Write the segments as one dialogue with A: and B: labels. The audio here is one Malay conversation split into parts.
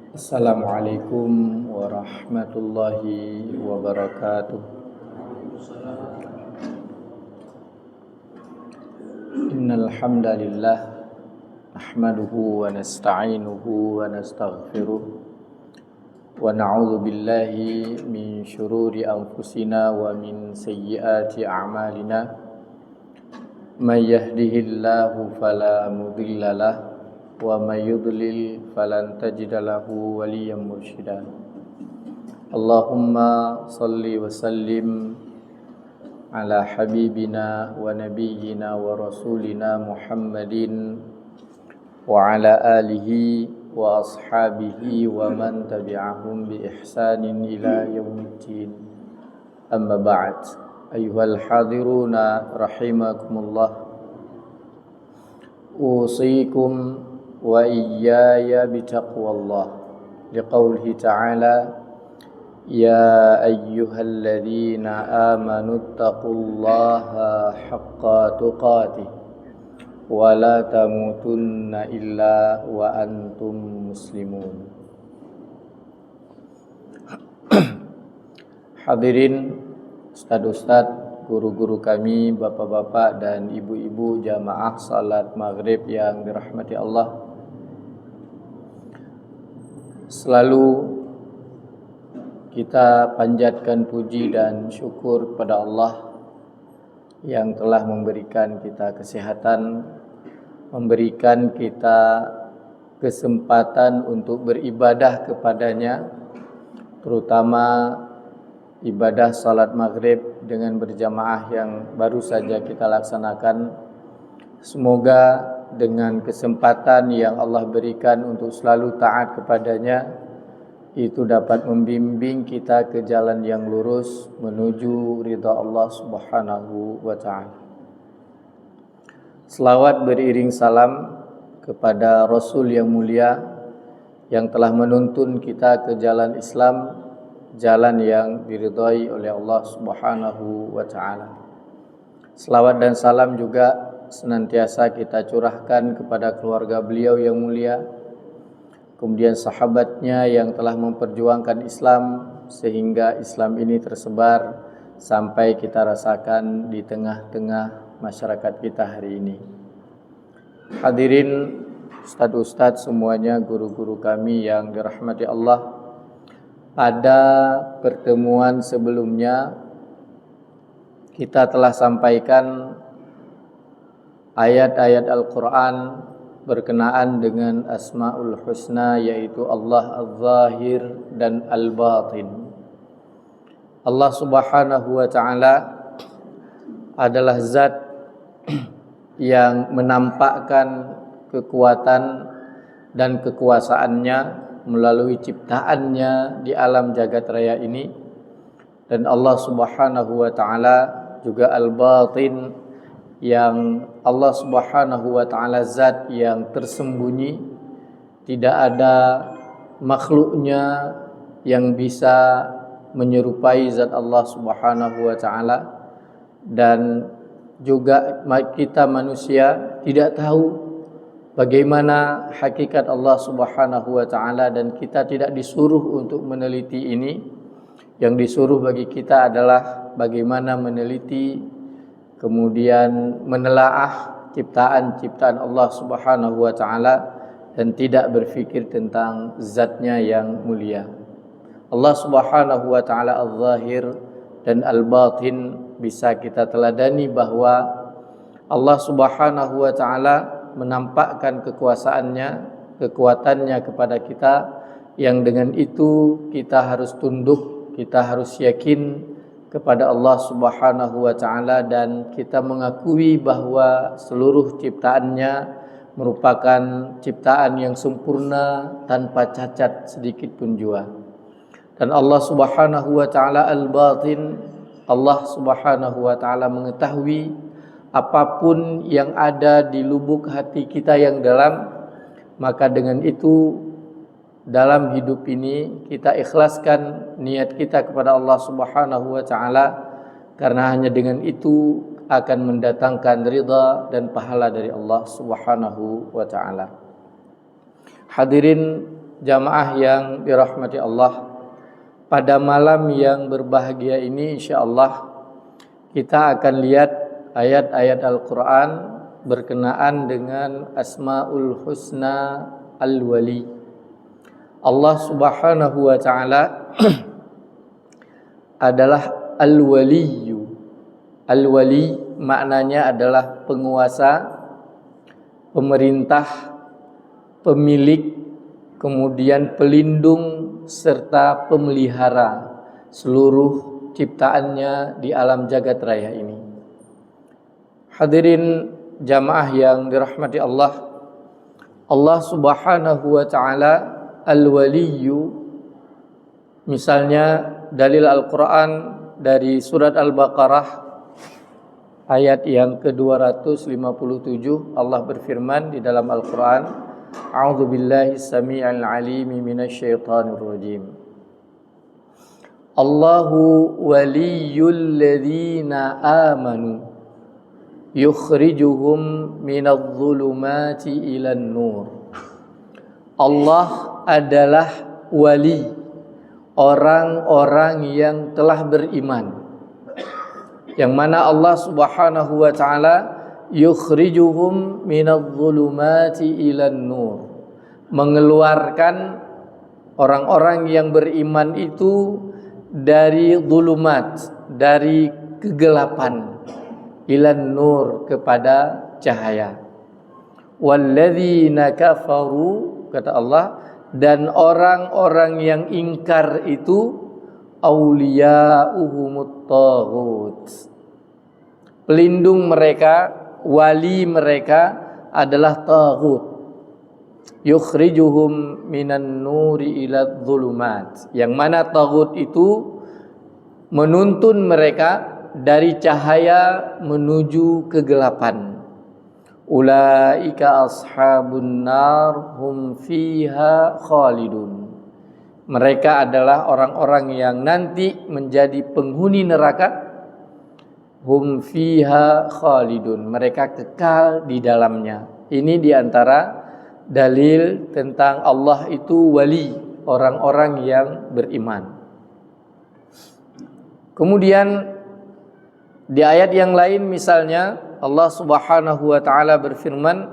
A: Assalamualaikum warahmatullahi wabarakatuh. Innal hamdalillah nahmaduhu wa nasta'inuhu wa nastaghfiruh wa na'udzu billahi min shururi anfusina wa min sayyiati a'malina. May yahdihillahu fala mudilla lahu wa may yudlil falan tajida lahu waliyyan mursyida. Allahumma salli wa sallim ala habibina wa nabiyyina wa rasulina Muhammadin wa ala alihi wa ashabihi wa man tabi'ahum bi ihsanin ila yaumiddin. Amma ba'd. Ayyuhal hadiruna rahimakumullah. Usikum wa iyaya bitaqwallah. Liqaulihi ta'ala يا أيها الذين آمنوا اتقوا الله حق تقاته ولا تموتن إلا وأنتم مسلمون. Hadirin ustadz-ustadz, guru-guru kami, bapak-bapak dan ibu-ibu jamaah salat maghrib yang dirahmati Allah. Selalu kita panjatkan puji dan syukur kepada Allah yang telah memberikan kita kesehatan, memberikan kita kesempatan untuk beribadah kepadanya, terutama ibadah salat maghrib dengan berjamaah yang baru saja kita laksanakan. Semoga dengan kesempatan yang Allah berikan untuk selalu taat kepadanya, itu dapat membimbing kita ke jalan yang lurus menuju ridha Allah Subhanahu wa ta'ala. Selawat beriring salam kepada Rasul yang mulia yang telah menuntun kita ke jalan Islam, jalan yang diridhai oleh Allah Subhanahu wa ta'ala. Selawat dan salam juga senantiasa kita curahkan kepada keluarga beliau yang mulia, kemudian sahabatnya yang telah memperjuangkan Islam sehingga Islam ini tersebar sampai kita rasakan di tengah-tengah masyarakat kita hari ini. Hadirin ustadz-ustadz semuanya, guru-guru kami yang dirahmati Allah. Pada pertemuan sebelumnya kita telah sampaikan ayat-ayat Al-Quran berkenaan dengan Asmaul Husna, yaitu Allah Al-Zahir dan Al-Batin. Allah Subhanahu wa ta'ala adalah zat yang menampakkan kekuatan dan kekuasaannya melalui ciptaannya di alam jagat raya ini. Dan Allah Subhanahu wa ta'ala juga Al-Batin, yang Allah Subhanahu wa ta'ala zat yang tersembunyi, tidak ada makhluknya yang bisa menyerupai zat Allah Subhanahu wa ta'ala. Dan juga kita manusia tidak tahu bagaimana hakikat Allah Subhanahu wa ta'ala, dan kita tidak disuruh untuk meneliti ini. Yang disuruh bagi kita adalah bagaimana meneliti, kemudian menelaah ciptaan-ciptaan Allah Subhanahu wa ta'ala, dan tidak berfikir tentang zatnya yang mulia. Allah Subhanahu wa ta'ala Al-Zahir dan Al-Batin bisa kita teladani bahwa Allah Subhanahu wa ta'ala menampakkan kekuasaannya, kekuatannya kepada kita, yang dengan itu kita harus tunduk, kita harus yakin kepada Allah Subhanahu wa ta'ala, dan kita mengakui bahwa seluruh ciptaannya merupakan ciptaan yang sempurna tanpa cacat sedikit pun jua. Dan Allah Subhanahu wa ta'ala Al-Batin, Allah Subhanahu wa ta'ala mengetahui apapun yang ada di lubuk hati kita yang dalam. Maka dengan itu dalam hidup ini kita ikhlaskan niat kita kepada Allah Subhanahu wa ta'ala, karena hanya dengan itu akan mendatangkan ridha dan pahala dari Allah Subhanahu wa ta'ala. Hadirin jamaah yang dirahmati Allah, pada malam yang berbahagia ini insyaallah kita akan lihat ayat-ayat Al-Quran berkenaan dengan Asmaul Husna Al-Wali. Allah Subhanahu wa ta'ala adalah Al-Waliyu. Al-Wali maknanya adalah penguasa, pemerintah, pemilik, kemudian pelindung serta pemelihara seluruh ciptaannya di alam jagat raya ini. Hadirin jamaah yang dirahmati Allah, Allah Subhanahu wa ta'ala Al-Waliyu. Misalnya dalil Al-Quran dari surat Al-Baqarah ayat yang ke-257, Allah berfirman di dalam Al-Quran, A'udzu billahi samii'il 'aliim minasyaitonir rajim. Allahu waliyyul ladzina amanu yukhrijuhum minadh dhulumati ilan nur. Allah adalah wali orang-orang yang telah beriman, yang mana Allah Subhanahu wa ta'ala yukhrijuhum minadh dhulumati ilan nur, mengeluarkan orang-orang yang beriman itu dari dhulumat, dari kegelapan, ilan nur, kepada cahaya. Walladzina kafaru, kata Allah, dan orang-orang yang ingkar itu auliya'uhumut taghut, pelindung mereka, wali mereka adalah taghut. Yukhrijuhum minan nuri ila dhulumat, yang mana taghut itu menuntun mereka dari cahaya menuju kegelapan. Ulaika ashabun nar hum fiha khalidun. Mereka adalah orang-orang yang nanti menjadi penghuni neraka. Hum fiha khalidun, mereka kekal di dalamnya. Ini diantara dalil tentang Allah itu wali orang-orang yang beriman. Kemudian di ayat yang lain misalnya Allah Subhanahu wa ta'ala berfirman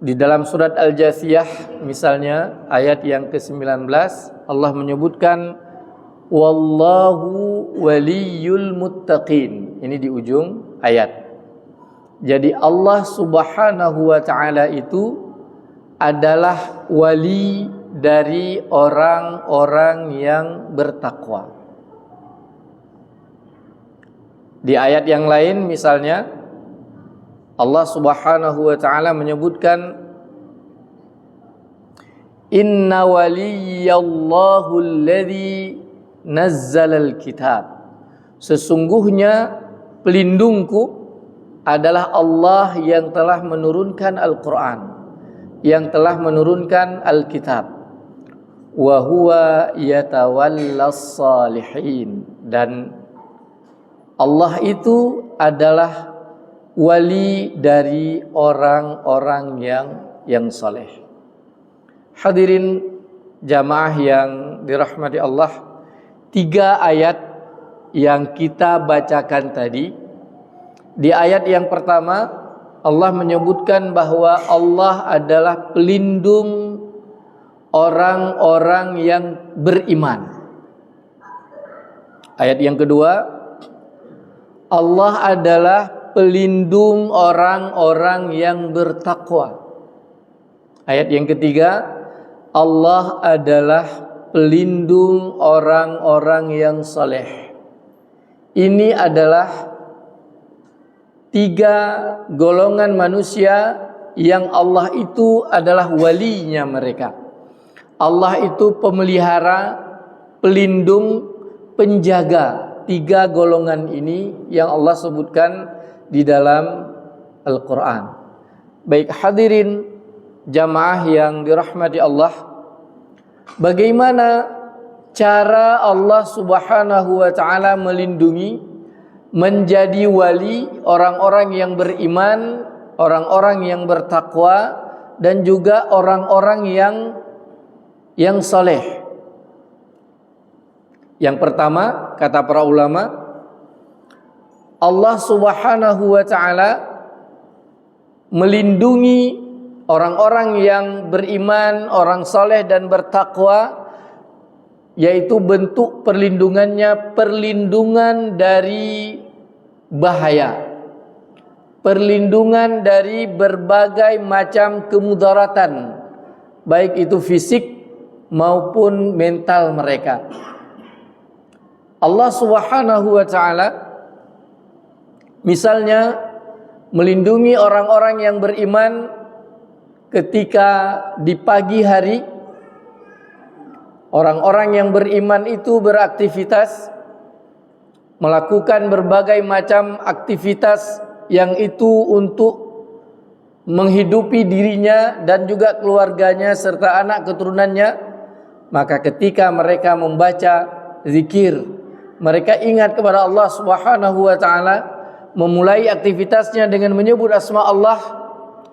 A: di dalam surat Al-Jathiyah misalnya ayat yang ke-19, Allah menyebutkan wallahu waliyul muttaqin. Ini di ujung ayat. Jadi Allah Subhanahu wa ta'ala itu adalah wali dari orang-orang yang bertakwa. Di ayat yang lain misalnya Allah Subhanahu wa ta'ala menyebutkan inna waliyallahu alladzi nazzalal kitab, sesungguhnya pelindungku adalah Allah yang telah menurunkan Al-Quran, yang telah menurunkan Al-Kitab. Wa huwa yatawallas salihin, dan Allah itu adalah wali dari orang-orang yang saleh. Hadirin jamaah yang dirahmati Allah, 3 ayat yang kita bacakan tadi, di ayat yang pertama Allah menyebutkan bahwa Allah adalah pelindung orang-orang yang beriman. Ayat yang kedua, Allah adalah pelindung orang-orang yang bertakwa. Ayat yang ketiga, Allah adalah pelindung orang-orang yang saleh. Ini adalah 3 golongan manusia yang Allah itu adalah walinya mereka. Allah itu pemelihara, pelindung, penjaga 3 golongan ini yang Allah sebutkan di dalam Al-Quran. Baik hadirin jamaah yang dirahmati Allah, bagaimana cara Allah Subhanahu wa ta'ala melindungi, menjadi wali orang-orang yang beriman, orang-orang yang bertakwa dan juga orang-orang yang saleh. Yang pertama, kata para ulama, Allah Subhanahu wa taala melindungi orang-orang yang beriman, orang saleh dan bertakwa, yaitu bentuk perlindungannya perlindungan dari bahaya, perlindungan dari berbagai macam kemudaratan, baik itu fisik maupun mental mereka. Allah Subhanahu wa taala misalnya melindungi orang-orang yang beriman ketika di pagi hari. Orang-orang yang beriman itu beraktivitas, melakukan berbagai macam aktivitas yang itu untuk menghidupi dirinya dan juga keluarganya serta anak keturunannya. Maka ketika mereka membaca zikir, mereka ingat kepada Allah Subhanahu wa taala, memulai aktivitasnya dengan menyebut asma Allah.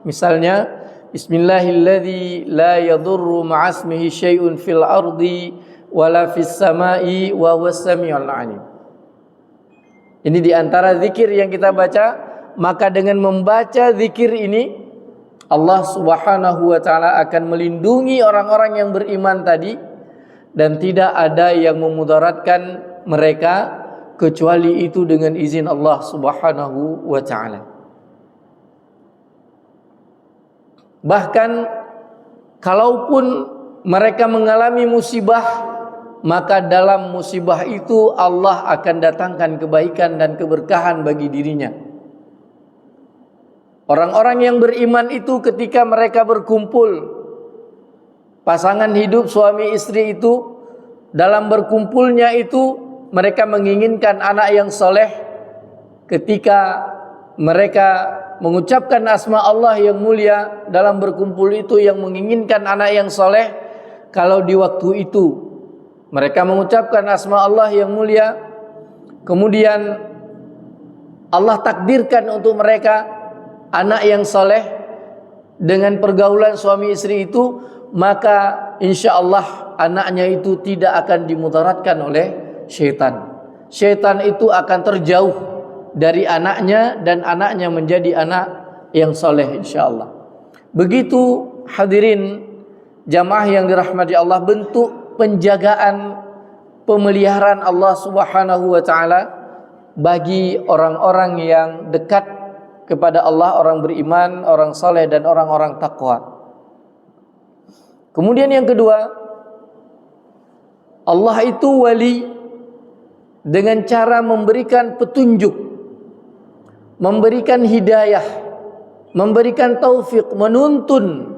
A: Misalnya, Bismillahilladzi la yadurru ma'asmihi syai'un fil ardi wala fis sama'i wa huwas samiul alim. Ini di antara zikir yang kita baca. Maka dengan membaca zikir ini, Allah Subhanahu wa taala akan melindungi orang-orang yang beriman tadi, dan tidak ada yang memudaratkan mereka kecuali itu dengan izin Allah Subhanahu wa taala. Bahkan kalaupun mereka mengalami musibah, maka dalam musibah itu Allah akan datangkan kebaikan dan keberkahan bagi dirinya. Orang-orang yang beriman itu ketika mereka berkumpul, pasangan hidup suami istri itu, dalam berkumpulnya itu mereka menginginkan anak yang soleh. Ketika mereka mengucapkan asma Allah yang mulia dalam berkumpul itu, yang menginginkan anak yang soleh, kalau di waktu itu mereka mengucapkan asma Allah yang mulia, kemudian Allah takdirkan untuk mereka anak yang soleh dengan pergaulan suami istri itu, maka insya Allah anaknya itu tidak akan dimudaratkan oleh syaitan. Syaitan itu akan terjauh dari anaknya, dan anaknya menjadi anak yang soleh insya Allah. Begitu hadirin jamaah yang dirahmati Allah, bentuk penjagaan, pemeliharaan Allah Subhanahu wa taala bagi orang-orang yang dekat kepada Allah, orang beriman, orang soleh dan orang-orang takwa. Kemudian yang kedua, Allah itu wali dengan cara memberikan petunjuk, memberikan hidayah, memberikan taufik, menuntun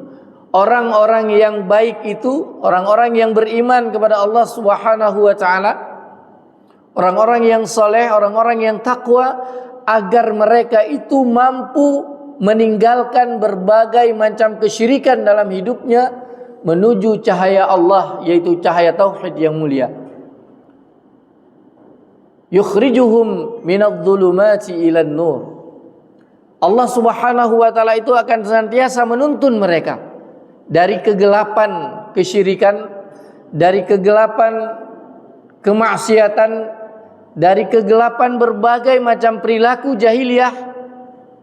A: orang-orang yang baik itu, orang-orang yang beriman kepada Allah Subhanahu wa taala, orang-orang yang soleh, orang-orang yang takwa, agar mereka itu mampu meninggalkan berbagai macam kesyirikan dalam hidupnya, menuju cahaya Allah, yaitu cahaya tauhid yang mulia. Yukhrijuhum minadh-dhulumati ilan nur. Allah Subhanahu wa taala itu akan senantiasa menuntun mereka dari kegelapan kesyirikan, dari kegelapan kemaksiatan, dari kegelapan berbagai macam perilaku jahiliyah,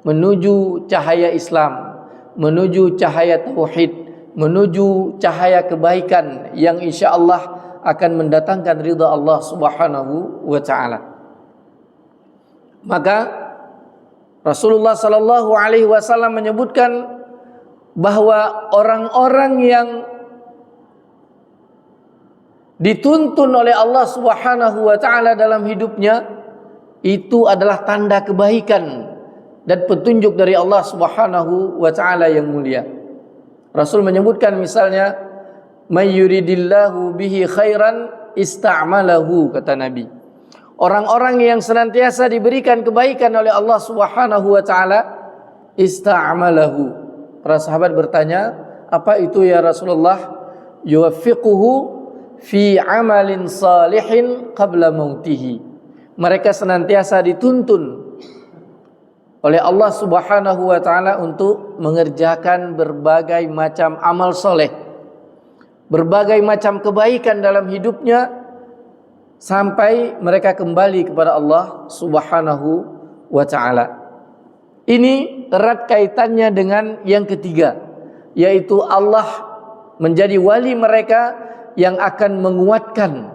A: menuju cahaya Islam, menuju cahaya tauhid, menuju cahaya kebaikan yang insya Allah akan mendatangkan ridha Allah Subhanahu wa taala. Maka Rasulullah sallallahu alaihi wasallam menyebutkan bahwa orang-orang yang dituntun oleh Allah Subhanahu wa taala dalam hidupnya itu adalah tanda kebaikan dan petunjuk dari Allah Subhanahu wa taala yang mulia. Rasul menyebutkan misalnya, may yuridillahu bihi khairan ista'malahu, kata Nabi. Orang-orang yang senantiasa diberikan kebaikan oleh Allah Subhanahu wa taala, ista'malahu. Para sahabat bertanya, apa itu ya Rasulullah? Yuwaffiquhu fi amalin salihin qabla mautihi. Mereka senantiasa dituntun oleh Allah Subhanahu wa taala untuk mengerjakan berbagai macam amal soleh, berbagai macam kebaikan dalam hidupnya sampai mereka kembali kepada Allah Subhanahu wa taala. Ini erat kaitannya dengan yang ketiga, yaitu Allah menjadi wali mereka yang akan menguatkan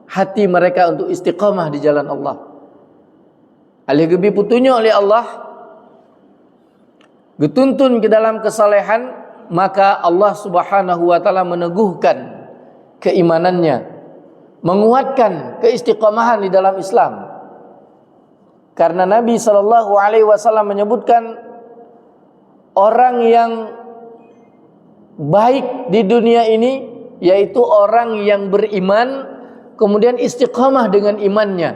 A: hati mereka untuk istiqamah di jalan Allah. Alih gebi putunya oleh Allah, getuntun ke dalam kesalehan, maka Allah Subhanahu wa taala meneguhkan keimanannya, menguatkan keistiqamahan di dalam Islam. Karena Nabi sallallahu alaihi wasallam menyebutkan orang yang baik di dunia ini yaitu orang yang beriman kemudian istiqamah dengan imannya.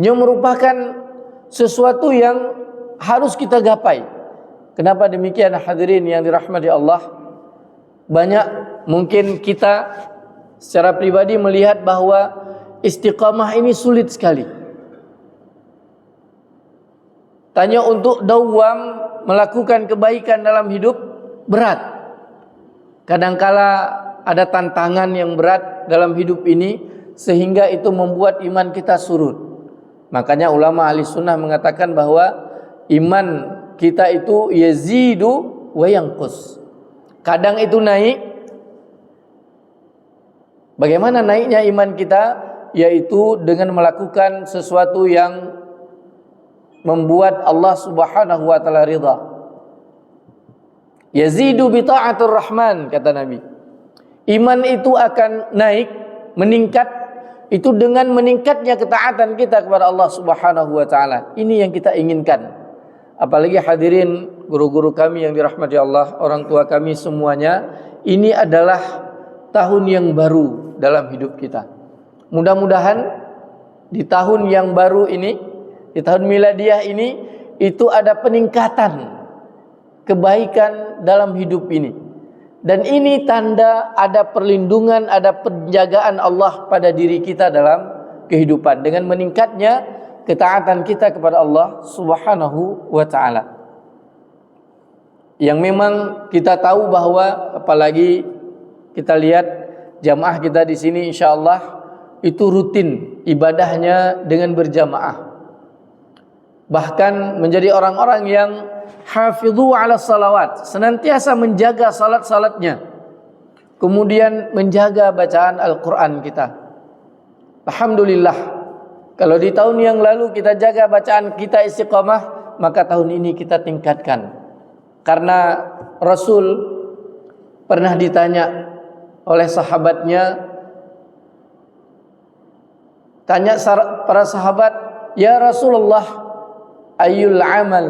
A: Ini merupakan sesuatu yang harus kita gapai. Kenapa demikian hadirin yang dirahmati Allah? Banyak mungkin kita secara pribadi melihat bahwa istiqamah ini sulit sekali. Tanya untuk dawam melakukan kebaikan dalam hidup berat. Kadangkala ada tantangan yang berat dalam hidup ini sehingga itu membuat iman kita surut. Makanya ulama ahli sunnah mengatakan bahwa iman kita itu yazidu wa yanqus. Kadang itu naik. Bagaimana naiknya iman kita? Yaitu dengan melakukan sesuatu yang membuat Allah Subhanahu wa taala ridha. Yazidu bi ta'atir rahman, kata Nabi. Iman itu akan naik, meningkat itu dengan meningkatnya ketaatan kita kepada Allah Subhanahu wa taala. Ini yang kita inginkan. Apalagi hadirin guru-guru kami yang dirahmati Allah, orang tua kami semuanya, ini adalah tahun yang baru dalam hidup kita. Mudah-mudahan di tahun yang baru ini, di tahun miladiah ini, itu ada peningkatan kebaikan dalam hidup ini. Dan ini tanda ada perlindungan, ada penjagaan Allah pada diri kita dalam kehidupan dengan meningkatnya ketaatan kita kepada Allah Subhanahu wa taala. Yang memang kita tahu bahwa apalagi kita lihat jamaah kita di sini insyaallah itu rutin ibadahnya dengan berjamaah. Bahkan menjadi orang-orang yang hafidhu ala salawat, senantiasa menjaga salat-salatnya, kemudian menjaga bacaan Al-Quran kita. Alhamdulillah, kalau di tahun yang lalu kita jaga bacaan kita istiqamah, maka tahun ini kita tingkatkan. Karena Rasul pernah ditanya oleh sahabatnya, tanya para sahabat, ya Rasulullah, ayyul amal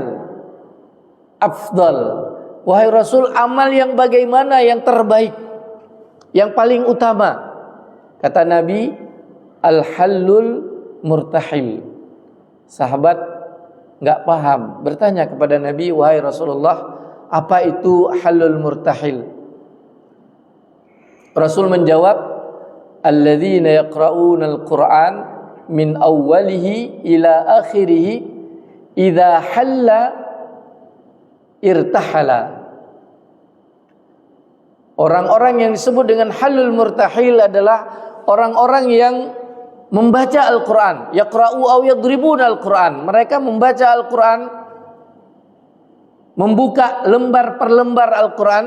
A: afdal, wahai Rasul, amal yang bagaimana yang terbaik, yang paling utama? Kata Nabi, al-hallul murtahil. Sahabat enggak paham, bertanya kepada Nabi, wahai Rasulullah, apa itu halul murtahil? Rasul menjawab, alladzina yaqra'una al-Qur'an min awwalihi ila akhirih idza halla irtahala. Orang-orang yang disebut dengan halul murtahil adalah orang-orang yang membaca Al-Quran, yaqra'u aw yadribuna Al-Quran. Mereka membaca Al-Quran, membuka lembar per lembar Al-Quran,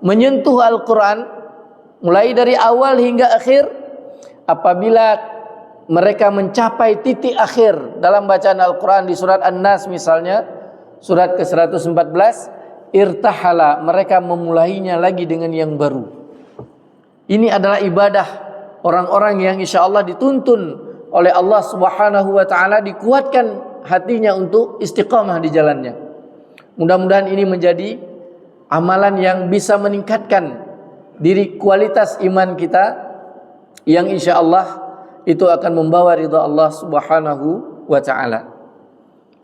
A: menyentuh Al-Quran mulai dari awal hingga akhir. Apabila mereka mencapai titik akhir dalam bacaan Al-Quran di surat An-Nas misalnya, surat ke-114, irtahala, mereka memulainya lagi dengan yang baru. Ini adalah ibadah orang-orang yang insyaallah dituntun oleh Allah Subhanahu wa taala, dikuatkan hatinya untuk istiqamah di jalannya. Mudah-mudahan ini menjadi amalan yang bisa meningkatkan diri kualitas iman kita, yang insyaallah itu akan membawa ridha Allah Subhanahu wa taala.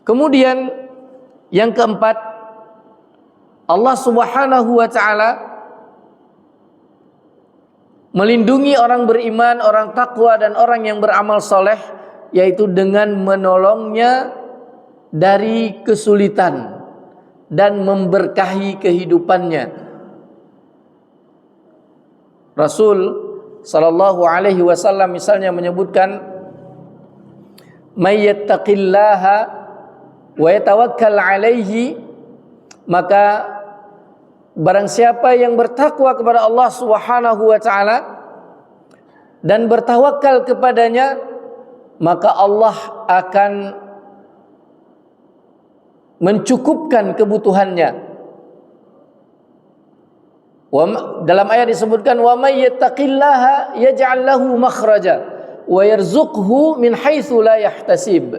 A: Kemudian yang keempat, Allah Subhanahu wa taala melindungi orang beriman, orang takwa dan orang yang beramal soleh yaitu dengan menolongnya dari kesulitan dan memberkahi kehidupannya. Rasul sallallahu alaihi wasallam misalnya menyebutkan, "May yattaqillaha wa yatawakkal alaihi," maka barang siapa yang bertakwa kepada Allah Subhanahu wa taala dan bertawakal kepadanya, maka Allah akan mencukupkan kebutuhannya. Dalam ayat disebutkan, "Wa may yattaqillaha yaj'al lahu makhraja wa yarzuqhu min haitsu la yahtasib."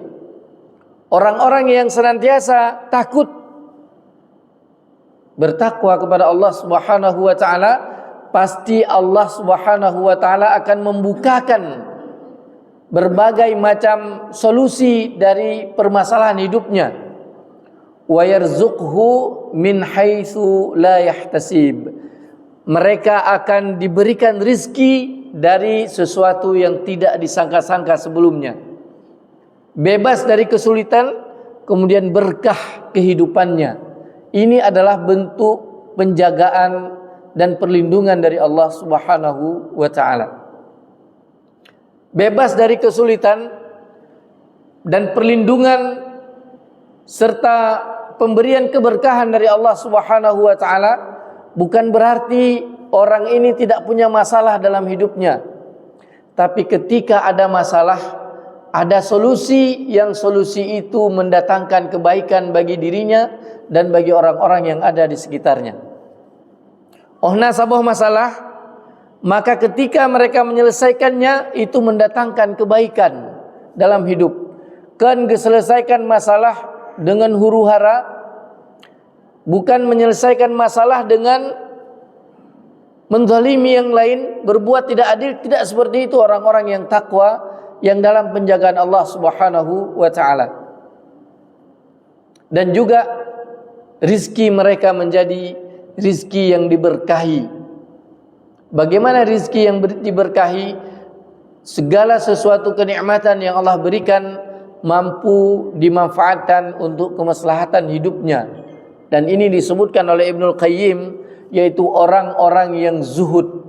A: Orang-orang yang senantiasa takut bertakwa kepada Allah Subhanahu wa taala, pasti Allah Subhanahu wa taala akan membukakan berbagai macam solusi dari permasalahan hidupnya. Wa yarzuqhu min haitsu la yahtasib. Mereka akan diberikan rizki dari sesuatu yang tidak disangka-sangka sebelumnya. Bebas dari kesulitan, kemudian berkah kehidupannya. Ini adalah bentuk penjagaan dan perlindungan dari Allah Subhanahu wa taala. Bebas dari kesulitan dan perlindungan serta pemberian keberkahan dari Allah Subhanahu wa taala bukan berarti orang ini tidak punya masalah dalam hidupnya. Tapi ketika ada masalah, ada solusi yang solusi itu mendatangkan kebaikan bagi dirinya dan bagi orang-orang yang ada di sekitarnya. Nasabah masalah, maka ketika mereka menyelesaikannya itu mendatangkan kebaikan dalam hidup. Kan diselesaikan masalah dengan huru-hara, bukan menyelesaikan masalah dengan menzalimi yang lain, berbuat tidak adil. Tidak seperti itu orang-orang yang takwa, yang dalam penjagaan Allah Subhanahu wa taala. Dan juga rizki mereka menjadi rizki yang diberkahi. Bagaimana rizki yang diberkahi? Segala sesuatu kenikmatan yang Allah berikan mampu dimanfaatkan untuk kemaslahatan hidupnya. Dan ini disebutkan oleh Ibnul Qayyim, yaitu orang-orang yang zuhud.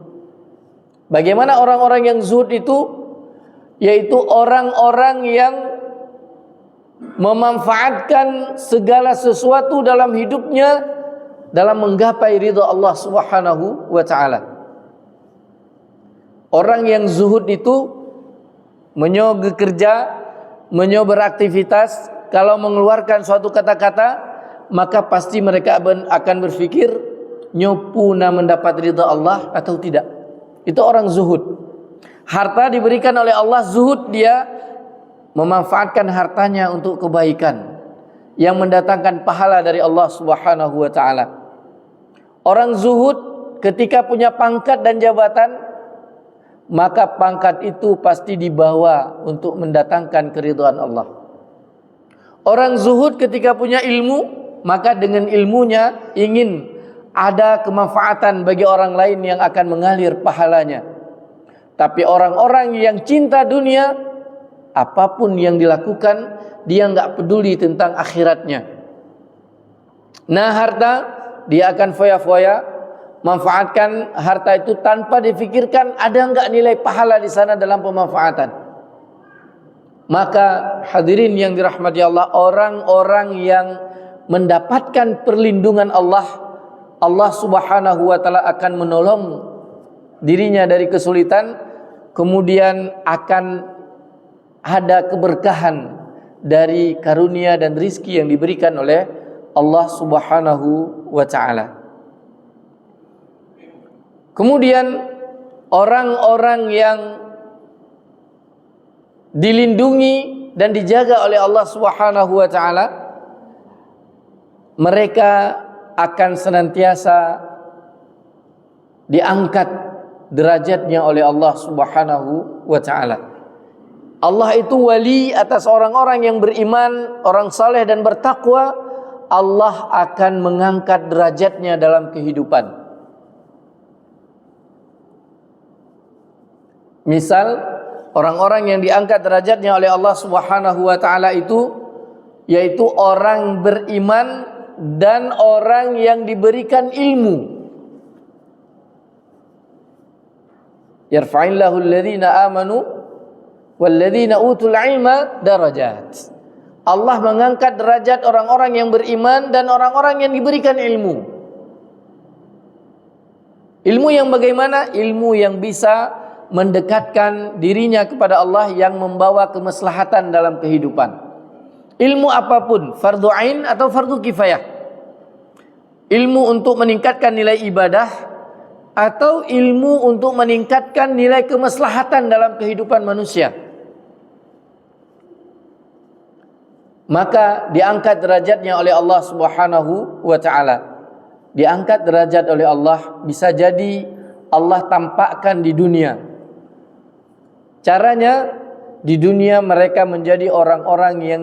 A: Bagaimana orang-orang yang zuhud itu? Yaitu orang-orang yang memanfaatkan segala sesuatu dalam hidupnya dalam menggapai ridha Allah Subhanahu wa taala. Orang yang zuhud itu menyogo kerja, menyogo beraktivitas, kalau mengeluarkan suatu kata-kata, maka pasti mereka akan berpikir nyopuna mendapat ridha Allah atau tidak. Itu orang zuhud. Harta diberikan oleh Allah, zuhud dia memanfaatkan hartanya untuk kebaikan yang mendatangkan pahala dari Allah Subhanahu wa taala. Orang zuhud ketika punya pangkat dan jabatan, maka pangkat itu pasti dibawa untuk mendatangkan keridhaan Allah. Orang zuhud ketika punya ilmu, maka dengan ilmunya ingin ada kemanfaatan bagi orang lain yang akan mengalir pahalanya. Tapi orang-orang yang cinta dunia, apapun yang dilakukan, dia enggak peduli tentang akhiratnya. Nah, harta dia akan foya-foya, manfaatkan harta itu tanpa difikirkan ada enggak nilai pahala di sana dalam pemanfaatan. Maka hadirin yang dirahmati Allah, orang-orang yang mendapatkan perlindungan Allah, Allah Subhanahu wa taala akan menolong dirinya dari kesulitan, kemudian akan ada keberkahan dari karunia dan rizki yang diberikan oleh Allah Subhanahu wa taala. Kemudian orang-orang yang dilindungi dan dijaga oleh Allah Subhanahu wa taala, mereka akan senantiasa diangkat derajatnya oleh Allah Subhanahu wa taala. Allah itu wali atas orang-orang yang beriman, orang saleh dan bertakwa. Allah akan mengangkat derajatnya dalam kehidupan. Misal Orang-orang yang diangkat derajatnya oleh Allah Subhanahu wa taala itu yaitu orang beriman dan orang yang diberikan ilmu. Yarfa'illahu alladhina amanu walladzina utul ilma darajat. Allah mengangkat derajat orang-orang yang beriman dan orang-orang yang diberikan ilmu. Ilmu yang bagaimana? Ilmu yang bisa mendekatkan dirinya kepada Allah, yang membawa kemaslahatan dalam kehidupan. Ilmu apapun, fardu ain atau fardu kifayah. Ilmu untuk meningkatkan nilai ibadah atau ilmu untuk meningkatkan nilai kemaslahatan dalam kehidupan manusia. Maka diangkat derajatnya oleh Allah Subhanahu wa taala. Diangkat derajat oleh Allah, bisa jadi Allah tampakkan di dunia. Caranya, di dunia mereka menjadi orang-orang yang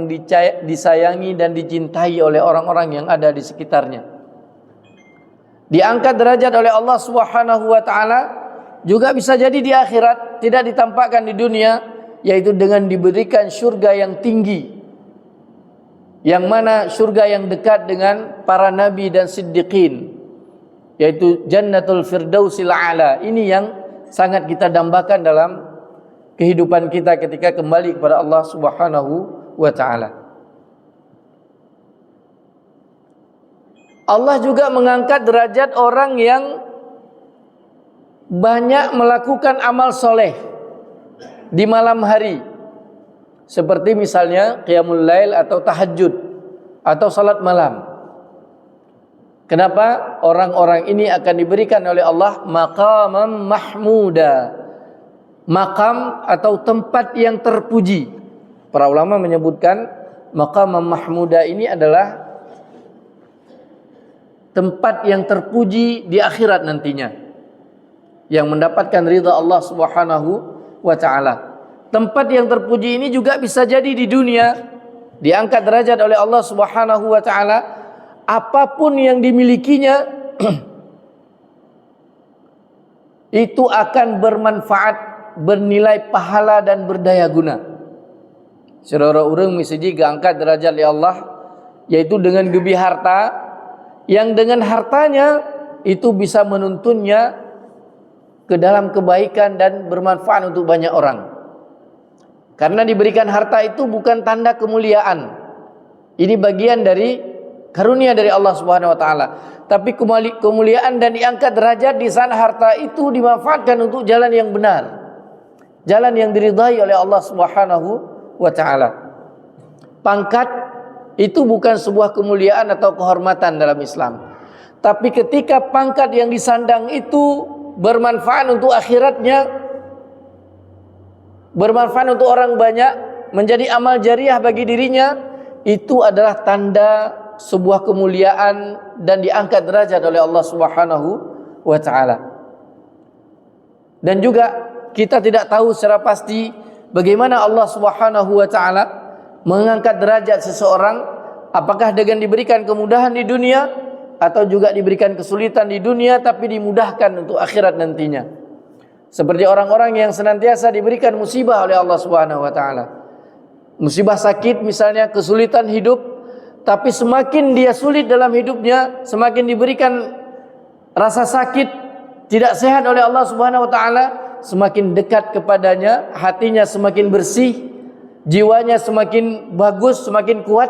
A: disayangi dan dicintai oleh orang-orang yang ada di sekitarnya. Diangkat derajat oleh Allah Subhanahu wa taala juga bisa jadi di akhirat, tidak ditampakkan di dunia, yaitu dengan diberikan surga yang tinggi. Yang mana surga yang dekat dengan para nabi dan siddiqin, yaitu Jannatul Firdausil A'la. Ini yang sangat kita dambakan dalam kehidupan kita ketika kembali kepada Allah Subhanahu wa taala. Allah juga mengangkat derajat orang yang banyak melakukan amal soleh di malam hari, seperti misalnya qiyamul lail atau tahajud atau salat malam. Kenapa? Orang-orang ini akan diberikan oleh Allah maqamam mahmuda, makam atau tempat yang terpuji. Para ulama menyebutkan maqamam mahmuda ini adalah tempat yang terpuji di akhirat nantinya, yang mendapatkan ridha Allah Subhanahu wa taala. Tempat yang terpuji ini juga bisa jadi di dunia, diangkat derajat oleh Allah Subhanahu wa taala. Apapun yang dimilikinya itu akan bermanfaat, bernilai pahala dan berdaya guna. Saudara urang misiji diangkat derajat oleh Allah, yaitu dengan gebi harta, yang dengan hartanya itu bisa menuntunnya ke dalam kebaikan dan bermanfaat untuk banyak orang. Karena diberikan harta itu bukan tanda kemuliaan. Ini bagian dari karunia dari Allah Subhanahu wa taala. Tapi kemuliaan dan diangkat derajat di sana harta itu dimanfaatkan untuk jalan yang benar, jalan yang diridhai oleh Allah Subhanahu wa taala. Pangkat itu bukan sebuah kemuliaan atau kehormatan dalam Islam. Tapi ketika pangkat yang disandang itu bermanfaat untuk akhiratnya, bermanfaat untuk orang banyak, menjadi amal jariah bagi dirinya, itu adalah tanda sebuah kemuliaan dan diangkat derajat oleh Allah Subhanahu wa taala. Dan juga kita tidak tahu secara pasti bagaimana Allah Subhanahu wa taala mengangkat derajat seseorang, apakah dengan diberikan kemudahan di dunia atau juga diberikan kesulitan di dunia tapi dimudahkan untuk akhirat nantinya. Seperti orang-orang yang senantiasa diberikan musibah oleh Allah Subhanahu wa taala. Musibah sakit misalnya, kesulitan hidup, tapi semakin dia sulit dalam hidupnya, semakin diberikan rasa sakit, tidak sehat oleh Allah Subhanahu wa taala, semakin dekat kepadanya, hatinya semakin bersih, jiwanya semakin bagus, semakin kuat.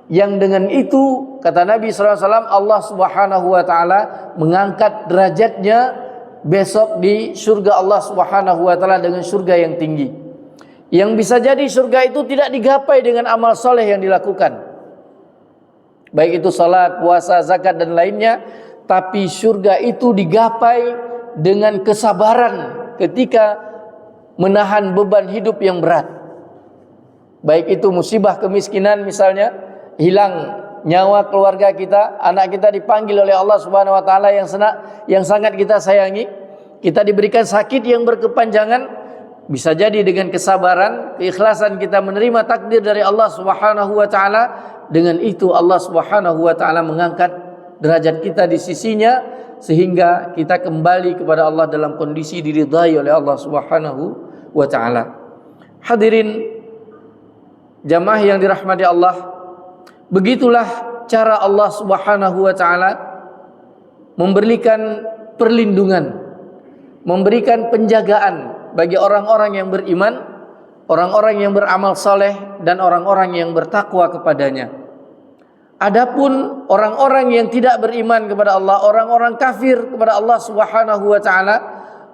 A: Yang dengan itu, kata Nabi SAW, Allah Subhanahu wa taala mengangkat derajatnya besok di surga Allah Subhanahu wa taala dengan surga yang tinggi. Yang bisa jadi surga itu tidak digapai dengan amal soleh yang dilakukan, baik itu salat, puasa, zakat dan lainnya, tapi surga itu digapai dengan kesabaran ketika menahan beban hidup yang berat. Baik itu musibah kemiskinan misalnya, hilang nyawa keluarga kita, anak kita dipanggil oleh Allah Subhanahu wa taala yang sangat kita sayangi, kita diberikan sakit yang berkepanjangan, bisa jadi dengan kesabaran, keikhlasan kita menerima takdir dari Allah Subhanahu wa taala, dengan itu Allah Subhanahu wa taala mengangkat derajat kita di sisinya sehingga kita kembali kepada Allah dalam kondisi diridhai oleh Allah Subhanahu wa ta'ala. Hadirin jamaah yang dirahmati Allah, begitulah cara Allah Subhanahu wa ta'ala memberikan perlindungan, memberikan penjagaan bagi orang-orang yang beriman, orang-orang yang beramal saleh, dan orang-orang yang bertakwa kepadanya. Adapun orang-orang yang tidak beriman kepada Allah, orang-orang kafir kepada Allah Subhanahu wa ta'ala,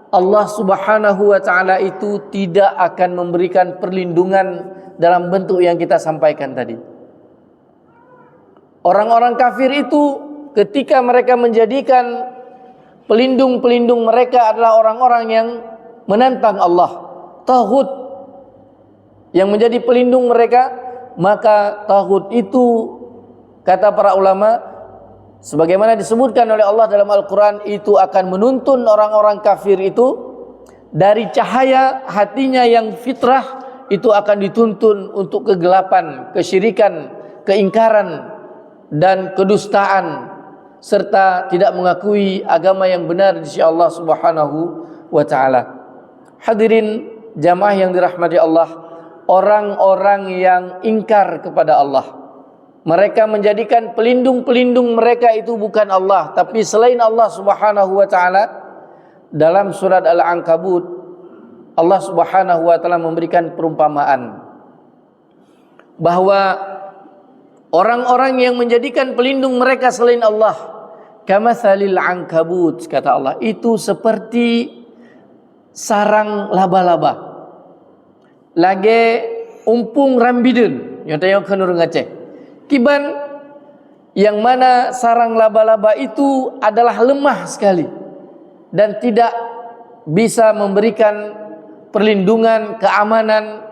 A: Allah Subhanahu wa ta'ala itu tidak akan memberikan perlindungan dalam bentuk yang kita sampaikan tadi. Orang-orang kafir itu ketika mereka menjadikan pelindung-pelindung mereka adalah orang-orang yang menantang Allah, taghut yang menjadi pelindung mereka, maka taghut itu, kata para ulama, sebagaimana disebutkan oleh Allah dalam Al-Quran, itu akan menuntun orang-orang kafir itu dari cahaya hatinya yang fitrah, itu akan dituntun untuk kegelapan, kesyirikan, keingkaran, dan kedustaan, serta tidak mengakui agama yang benar di sisi Allah Subhanahu wa ta'ala. Hadirin jamaah yang dirahmati Allah, orang-orang yang ingkar kepada Allah, mereka menjadikan pelindung-pelindung mereka itu bukan Allah, tapi selain Allah Subhanahu wa ta'ala. Dalam surat Al-Ankabut, Allah Subhanahu wa ta'ala memberikan perumpamaan bahwa orang-orang yang menjadikan pelindung mereka selain Allah, kamatsalil ankabut, kata Allah, itu seperti sarang laba-laba lage umpung rambidun nyatanya kenur ngaceh kiban, yang mana sarang laba-laba itu adalah lemah sekali dan tidak bisa memberikan perlindungan, keamanan,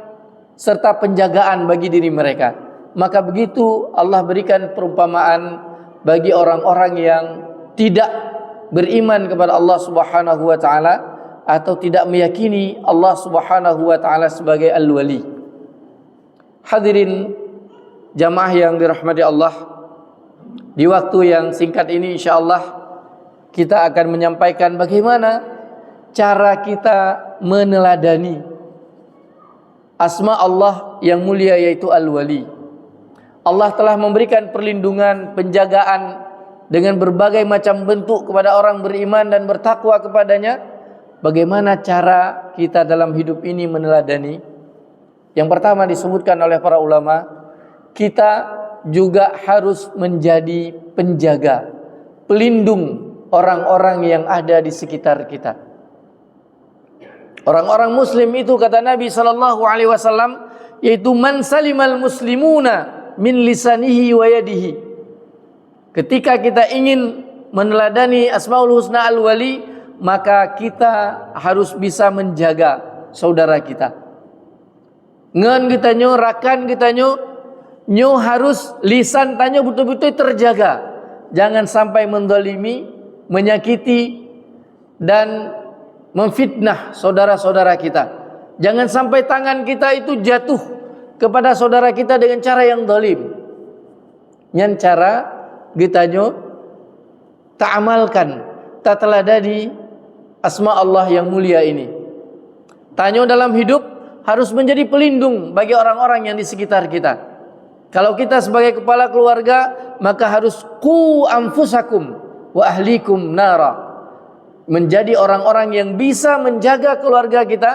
A: serta penjagaan bagi diri mereka. Maka begitu Allah berikan perumpamaan bagi orang-orang yang tidak beriman kepada Allah Subhanahu wa ta'ala, atau tidak meyakini Allah Subhanahu wa ta'ala sebagai Al-Wali. Hadirin jamaah yang dirahmati Allah, di waktu yang singkat ini insyaallah kita akan menyampaikan bagaimana cara kita meneladani asma Allah yang mulia, yaitu Al-Wali. Allah telah memberikan perlindungan, penjagaan dengan berbagai macam bentuk kepada orang beriman dan bertakwa kepadanya. Bagaimana cara kita dalam hidup ini meneladani? Yang pertama disebutkan oleh para ulama, kita juga harus menjadi penjaga, pelindung orang-orang yang ada di sekitar kita. Orang-orang muslim itu, kata Nabi sallallahu alaihi wasallam, yaitu man salimal muslimuna min lisanihi wa yadihi. Ketika kita ingin meneladani Asmaul Husna Al-Wali, maka kita harus bisa menjaga saudara kita. Ngan kita nyo, rakan kita nyo harus lisan tanya betul-betul terjaga. Jangan sampai mendolimi, menyakiti, dan memfitnah saudara-saudara kita. Jangan sampai tangan kita itu jatuh kepada saudara kita dengan cara yang zalim. Nyan cara kita nyo ta'amalkan, tateladani asma Allah yang mulia ini. Tanyo dalam hidup harus menjadi pelindung bagi orang-orang yang di sekitar kita. Kalau kita sebagai kepala keluarga, maka harus qu anfusakum wa ahlikum nara. Menjadi orang-orang yang bisa menjaga keluarga kita,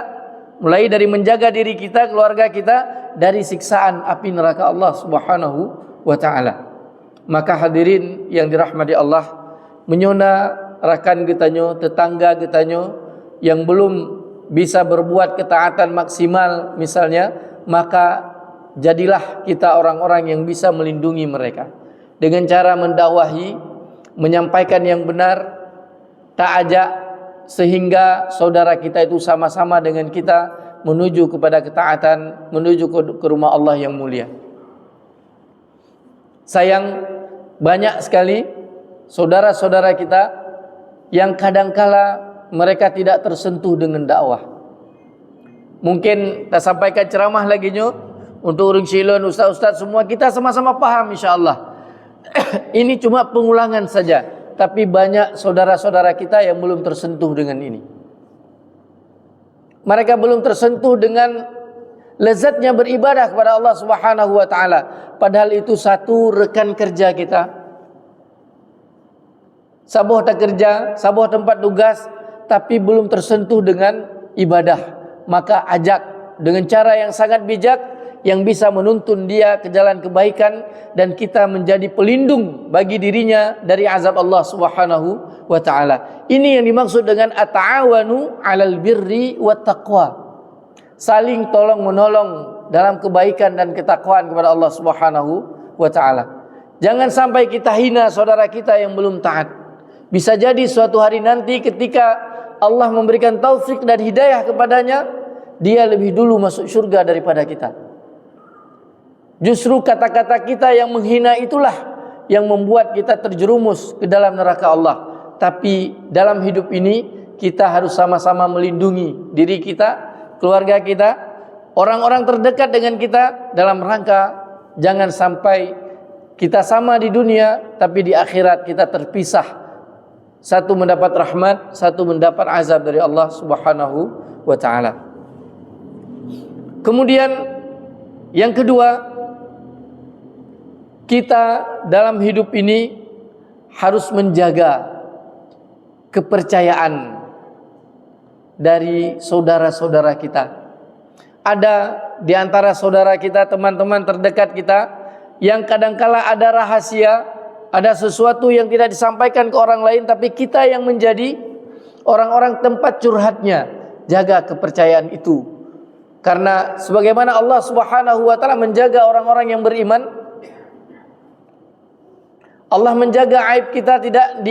A: mulai dari menjaga diri kita, keluarga kita, dari siksaan api neraka Allah Subhanahu wa ta'ala. Maka hadirin yang dirahmati Allah, menyona rakan kita nyo, tetangga kita nyo yang belum bisa berbuat ketaatan maksimal misalnya, maka jadilah kita orang-orang yang bisa melindungi mereka dengan cara mendakwahi, menyampaikan yang benar, ta'ajak, sehingga saudara kita itu sama-sama dengan kita menuju kepada ketaatan, menuju ke rumah Allah yang mulia. Sayang, banyak sekali saudara-saudara kita yang kadangkala mereka tidak tersentuh dengan dakwah. Mungkin kita sampaikan ceramah lagi nyo untuk urang silon, ustaz-ustaz semua, kita sama-sama paham insyaallah. Ini cuma pengulangan saja, tapi banyak saudara-saudara kita yang belum tersentuh dengan ini. mereka belum tersentuh dengan lezatnya beribadah kepada Allah Subhanahu wa taala. Padahal itu satu rekan kerja kita. Sabuh tak kerja, sabuh tempat tugas, tapi belum tersentuh dengan ibadah. Maka ajak dengan cara yang sangat bijak, yang bisa menuntun dia ke jalan kebaikan, dan kita menjadi pelindung bagi dirinya dari azab Allah Subhanahu wa taala. Ini yang dimaksud dengan at-ta'awanu 'alal birri wat taqwa. Saling tolong menolong dalam kebaikan dan ketakwaan kepada Allah Subhanahu wa taala. Jangan sampai kita hina saudara kita yang belum taat. Bisa jadi suatu hari nanti ketika Allah memberikan taufik dan hidayah kepadanya, dia lebih dulu masuk surga daripada kita. Justru kata-kata kita yang menghina itulah yang membuat kita terjerumus ke dalam neraka Allah. Tapi dalam hidup ini kita harus sama-sama melindungi diri kita, keluarga kita, orang-orang terdekat dengan kita, dalam rangka jangan sampai kita sama di dunia tapi di akhirat kita terpisah. Satu mendapat rahmat, satu mendapat azab dari Allah Subhanahu wa taala. Kemudian yang kedua, kita dalam hidup ini harus menjaga kepercayaan dari saudara-saudara kita. Ada di antara saudara kita, teman-teman terdekat kita, yang kadangkala ada rahasia, ada sesuatu yang tidak disampaikan ke orang lain, tapi kita yang menjadi orang-orang tempat curhatnya. Jaga kepercayaan itu. Karena sebagaimana Allah Subhanahu wa taala menjaga orang-orang yang beriman, Allah menjaga aib kita tidak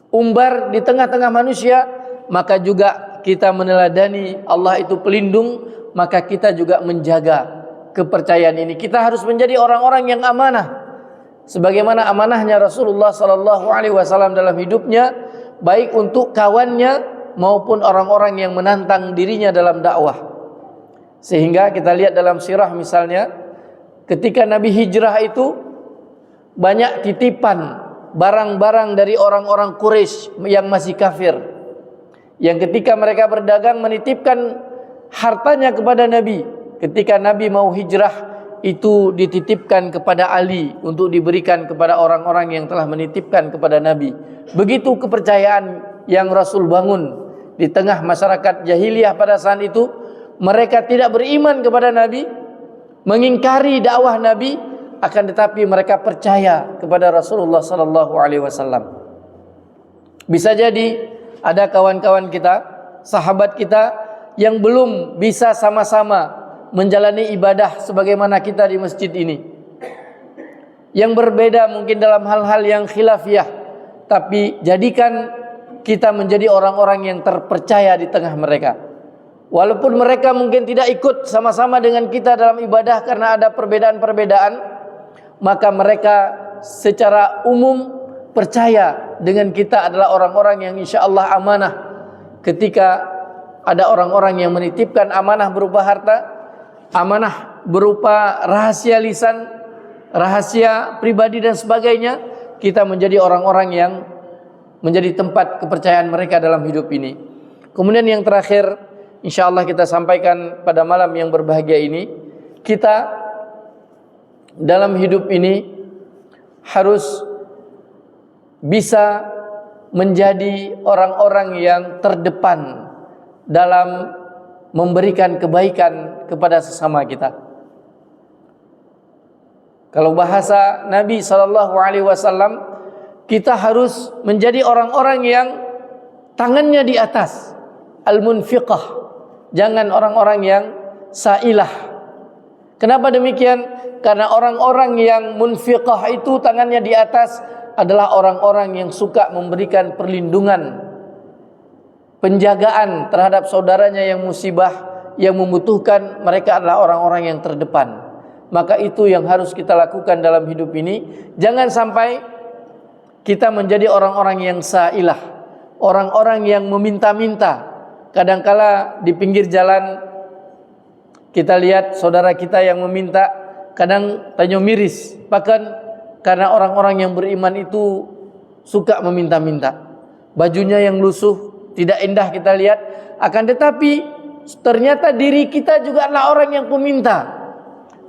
A: diumbar di tengah-tengah manusia, maka juga kita meneladani Allah itu pelindung, maka kita juga menjaga kepercayaan ini. Kita harus menjadi orang-orang yang amanah. Sebagaimana amanahnya Rasulullah sallallahu alaihi wasallam dalam hidupnya, baik untuk kawannya maupun orang-orang yang menantang dirinya dalam dakwah. Sehingga kita lihat dalam sirah misalnya, ketika Nabi hijrah itu banyak titipan barang-barang dari orang-orang Quraisy yang masih kafir, yang ketika mereka berdagang menitipkan hartanya kepada Nabi. Ketika Nabi mau hijrah, itu dititipkan kepada Ali untuk diberikan kepada orang-orang yang telah menitipkan kepada Nabi. Begitu kepercayaan yang Rasul bangun di tengah masyarakat jahiliyah pada saat itu. Mereka tidak beriman kepada Nabi, mengingkari dakwah Nabi, akan tetapi mereka percaya kepada Rasulullah sallallahu alaihi wasallam. Bisa jadi ada kawan-kawan kita, sahabat kita yang belum bisa sama-sama menjalani ibadah sebagaimana kita di masjid ini. Yang berbeda mungkin dalam hal-hal yang khilafiyah, tapi jadikan kita menjadi orang-orang yang terpercaya di tengah mereka. Walaupun mereka mungkin tidak ikut sama-sama dengan kita dalam ibadah karena ada perbedaan-perbedaan, maka mereka secara umum percaya dengan kita adalah orang-orang yang insya Allah amanah. Ketika ada orang-orang yang menitipkan amanah berupa harta, amanah berupa rahasia lisan, rahasia pribadi dan sebagainya, kita menjadi orang-orang yang menjadi tempat kepercayaan mereka dalam hidup ini. Kemudian yang terakhir, insya Allah kita sampaikan pada malam yang berbahagia ini, kita dalam hidup ini harus bisa menjadi orang-orang yang terdepan dalam memberikan kebaikan kepada sesama kita. Kalau bahasa Nabi sallallahu alaihi wasallam, kita harus menjadi orang-orang yang tangannya di atas, al-munfiqah. Jangan orang-orang yang sailah. Kenapa demikian? Karena orang-orang yang munfiqah itu tangannya di atas adalah orang-orang yang suka memberikan perlindungan, penjagaan terhadap saudaranya yang musibah, yang membutuhkan. Mereka adalah orang-orang yang terdepan. Maka itu yang harus kita lakukan dalam hidup ini. Jangan sampai kita menjadi orang-orang yang sailah, orang-orang yang meminta-minta. Kadangkala di pinggir jalan kita lihat saudara kita yang meminta, kadang tanya miris. Bahkan karena orang-orang yang beriman itu suka meminta-minta. Bajunya yang lusuh, tidak indah kita lihat, akan tetapi ternyata diri kita juga adalah orang yang peminta.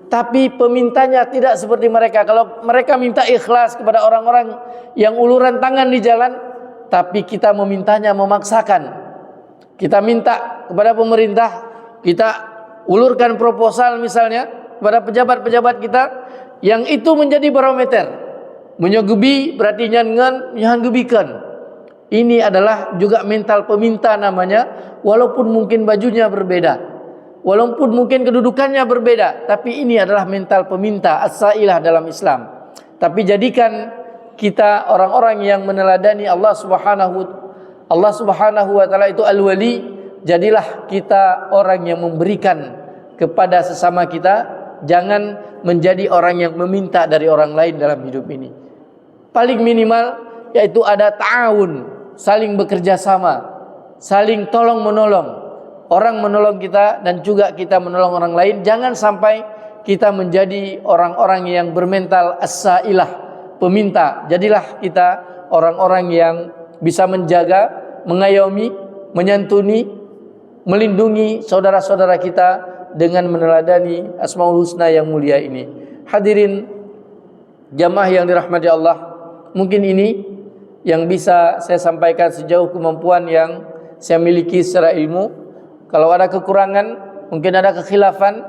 A: Tapi pemintanya tidak seperti mereka. Kalau mereka minta ikhlas kepada orang-orang yang uluran tangan di jalan, tapi kita memintanya memaksakan. Kita minta kepada pemerintah, kita ulurkan proposal misalnya kepada pejabat-pejabat kita, yang itu menjadi barometer. Menyogubi berarti nyan gebikan. Ini adalah juga mental peminta namanya, walaupun mungkin bajunya berbeda, walaupun mungkin kedudukannya berbeda, tapi ini adalah mental peminta, as-sailah dalam Islam. Tapi jadikan kita orang-orang yang meneladani Allah Subhanahu wa taala itu al-wali. Jadilah kita orang yang memberikan kepada sesama kita, jangan menjadi orang yang meminta dari orang lain dalam hidup ini. Paling minimal yaitu ada ta'awun, saling bekerja sama, saling tolong menolong. Orang menolong kita dan juga kita menolong orang lain. Jangan sampai kita menjadi orang-orang yang bermental as-sailah, peminta. Jadilah kita orang-orang yang bisa menjaga, mengayomi, menyantuni, melindungi saudara-saudara kita dengan meneladani Asmaul Husna yang mulia ini. Hadirin jamaah yang dirahmati Allah, mungkin ini yang bisa saya sampaikan sejauh kemampuan yang saya miliki secara ilmu. Kalau ada kekurangan, mungkin ada kekhilafan,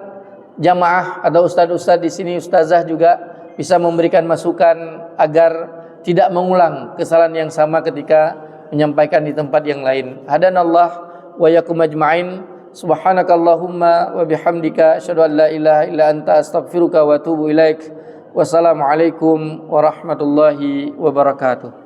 A: jamaah atau ustaz-ustaz di sini, ustazah juga bisa memberikan masukan agar tidak mengulang kesalahan yang sama ketika menyampaikan di tempat yang lain. Hadanallah wa yakum ajma'in. Subhanakallahumma wa bihamdika asyhadu an la ilaha illa anta astaghfiruka wa atubu ilaik. Wassalamualaikum warahmatullahi wabarakatuh.